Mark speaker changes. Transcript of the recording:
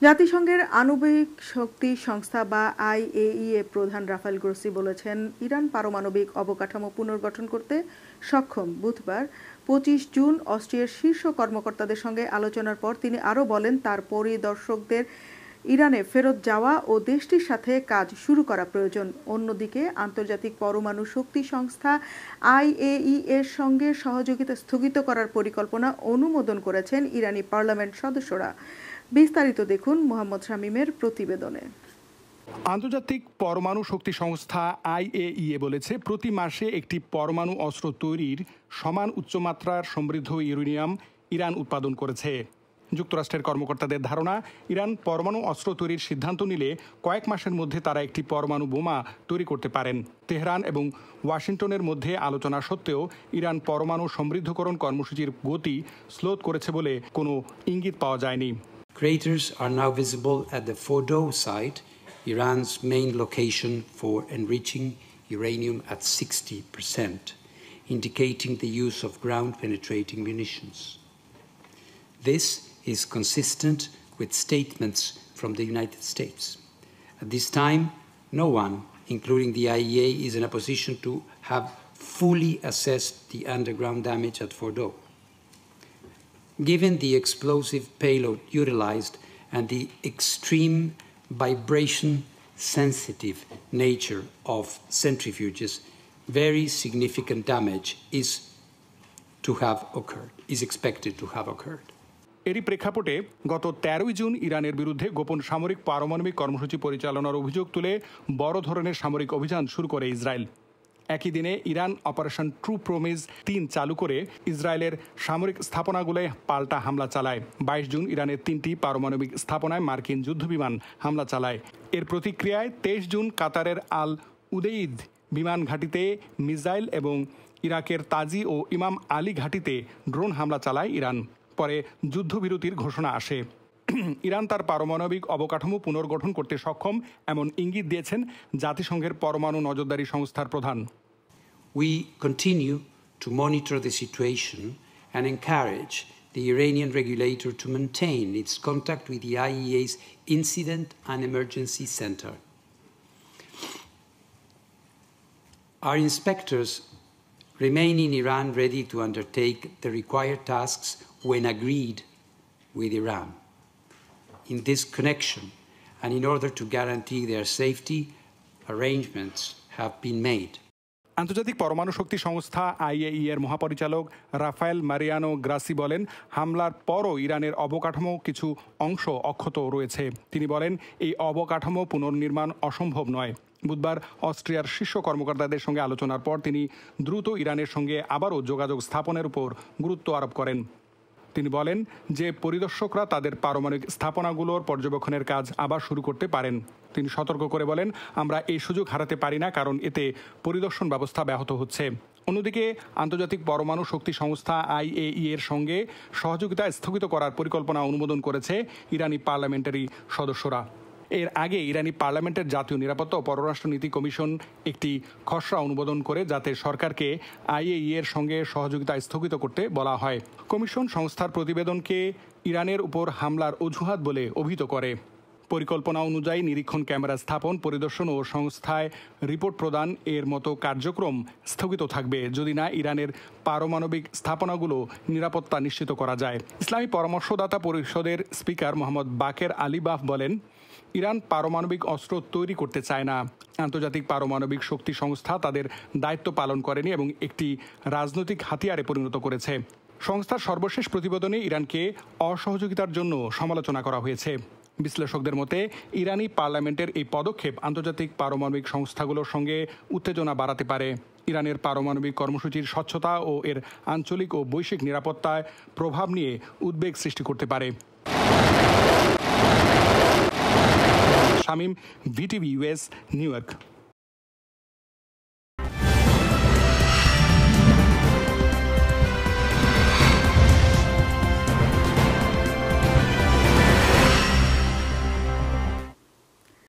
Speaker 1: জাতিসংঘের আণবিক শক্তি সংস্থা বা আইএইএ প্রধান রাফায়েল গ্রোসি বলেছেন, ইরান পারমাণবিক অবকাঠামো পুনর্গঠন করতে সক্ষম। বুধবার 25 জুন অস্ট্রিয়ার শীর্ষ কর্মকর্তাদের সঙ্গে আলোচনার পর তিনি আরও বলেন, তার পরিদর্শকদের ইরানে ফেরত যাওয়া ও দেশটির সাথে কাজ শুরু করা প্রয়োজন। অন্যদিকে আন্তর্জাতিক পরমাণু শক্তি সংস্থা আইএইএর সঙ্গে সহযোগিতা স্থগিত করার পরিকল্পনা অনুমোদন করেছেন ইরানি পার্লামেন্ট সদস্যরা। বিস্তারিত দেখুন মোহাম্মদ শামীমের প্রতিবেদনে।
Speaker 2: আন্তর্জাতিক পরমাণু শক্তি সংস্থা আইএইএ বলেছে, প্রতি মাসে একটি পরমাণু অস্ত্র তৈরির সমান উচ্চমাত্রার সমৃদ্ধ ইউরেনিয়াম ইরান উৎপাদন করেছে। যুক্তরাষ্ট্রের কর্মকর্তাদের ধারণা, ইরান পরমাণু অস্ত্র তৈরির সিদ্ধান্ত নিলে কয়েক মাসের মধ্যে তারা একটি পরমাণু বোমা তৈরি করতে পারেন। তেহরান এবং ওয়াশিংটনের মধ্যে আলোচনা সত্ত্বেও ইরান পরমাণু সমৃদ্ধকরণ কর্মসূচির গতি স্লোথ করেছে বলে কোনো ইঙ্গিত পাওয়া যায়নি।
Speaker 3: Craters are now visible at the Fordow site, Iran's main location for enriching uranium at 60%, indicating the use of ground-penetrating munitions. This is consistent with statements from the United States. At this time, no one, including the IAEA, is in a position to have fully assessed the underground damage at Fordow. Given the explosive payload utilized and the extreme vibration-sensitive nature of centrifuges, very significant damage is expected to have occurred.
Speaker 2: এরই প্রেক্ষাপটে গত 13 June ইরানের বিরুদ্ধে গোপন সামরিক পারমাণবিক কর্মসূচি পরিচালনার অভিযোগ তুলে বড় ধরনের সামরিক অভিযান শুরু করে ইসরায়েল। একই দিনে ইরান অপারেশন ট্রু প্রমিস 3 চালু করে ইসরায়েলের সামরিক স্থাপনাগুলোয় পাল্টা হামলা চালায়। 22 জুন ইরানের 3টি পারমাণবিক স্থাপনায় মার্কিন যুদ্ধবিমান হামলা চালায়। এর প্রতিক্রিয়ায় 23 জুন কাতারের আল উদেইদ বিমান ঘাঁটিতে মিসাইল এবং ইরাকের তাজি ও ইমাম আলী ঘাঁটিতে ড্রোন হামলা চালায় ইরান। পরে যুদ্ধবিরতির ঘোষণা আসে। ইরান তার পারমাণবিক অবকাঠামো পুনর্গঠন করতে সক্ষম এমন ইঙ্গিত দিয়েছেন জাতিসংঘের পরমাণু নজরদারি সংস্থার প্রধান।
Speaker 3: We continue to monitor the situation and encourage the Iranian regulator to maintain its contact with the IAEA's Incident and Emergency Center. Our inspectors remain in Iran ready to undertake the required tasks when agreed with Iran. In this connection, and in order to guarantee their safety, arrangements have been made.
Speaker 2: আন্তর্জাতিক পরমাণু শক্তি সংস্থা IAEA এর মহাপরিচালক Rafael Mariano grassy বলেন, হামলার পরও ইরানের অবকাঠামো কিছু অংশ অক্ষত রয়েছে। তিনি বলেন, এই অবকাঠামো পুনর্নির্মাণ অসম্ভব নয়। বুধবার অস্ট্রিয়ার শীর্ষ কর্মকর্তাদের সঙ্গে আলোচনার পর তিনি দ্রুত ইরানের সঙ্গে আবারও যোগাযোগ স্থাপনের উপর গুরুত্ব আরোপ করেন। তিনি বলেন যে পরিদর্শকরা তাদের পারমাণবিক স্থাপনাগুলোর পর্যবেক্ষণের কাজ আবার শুরু করতে পারেন। তিনি সতর্ক করে বলেন, আমরা এই সুযোগ হারাতে পারি না, কারণ এতে পরিদর্শন ব্যবস্থা ব্যাহত হচ্ছে। অন্যদিকে আন্তর্জাতিক পরমাণু শক্তি সংস্থা আইএইএ এর সঙ্গে সহযোগিতা স্থগিত করার পরিকল্পনা অনুমোদন করেছে ইরানি পার্লামেন্টারি সদস্যরা। এর আগে ইরানি পার্লামেন্টের জাতীয় নিরাপত্তা ও পররাষ্ট্র নীতি কমিশন একটি খসড়া অনুমোদন করে, যাতে সরকারকে আইএইএ এর সঙ্গে সহযোগিতা স্থগিত করতে বলা হয়। কমিশন সংস্থার প্রতিবেদনকে ইরানের উপর হামলার অজুহাত বলে অভিহিত করে। পরিকল্পনা অনুযায়ী নিরীক্ষণ ক্যামেরা স্থাপন, পরিদর্শন ও সংস্থায় রিপোর্ট প্রদান এর মতো কার্যক্রম স্থগিত থাকবে, যদি না ইরানের পারমাণবিক স্থাপনাগুলো নিরাপত্তা নিশ্চিত করা যায়। ইসলামী পরামর্শদাতা পরিষদের স্পিকার মোহাম্মদ বাকের আলিবাফ বলেন, ইরান পারমাণবিক অস্ত্র তৈরি করতে চায় না। আন্তর্জাতিক পারমাণবিক শক্তি সংস্থা তাদের দায়িত্ব পালন করেনি এবং একটি রাজনৈতিক হাতিয়ারে পরিণত করেছে। সংস্থার সর্বশেষ প্রতিবেদনে ইরানকে অসহযোগিতার জন্য সমালোচনা করা হয়েছে। বিশ্লেষকদের মতে ইরানি পার্লামেন্টের এই পদক্ষেপ আন্তর্জাতিক পারমাণবিক সংস্থাগুলোর সঙ্গে উত্তেজনা বাড়াতে পারে। ইরানের পারমাণবিক কর্মসূচির স্বচ্ছতা ও এর আঞ্চলিক ও বৈশ্বিক নিরাপত্তায় প্রভাব নিয়ে উদ্বেগ সৃষ্টি করতে পারে। Shamim, VTV US, new York.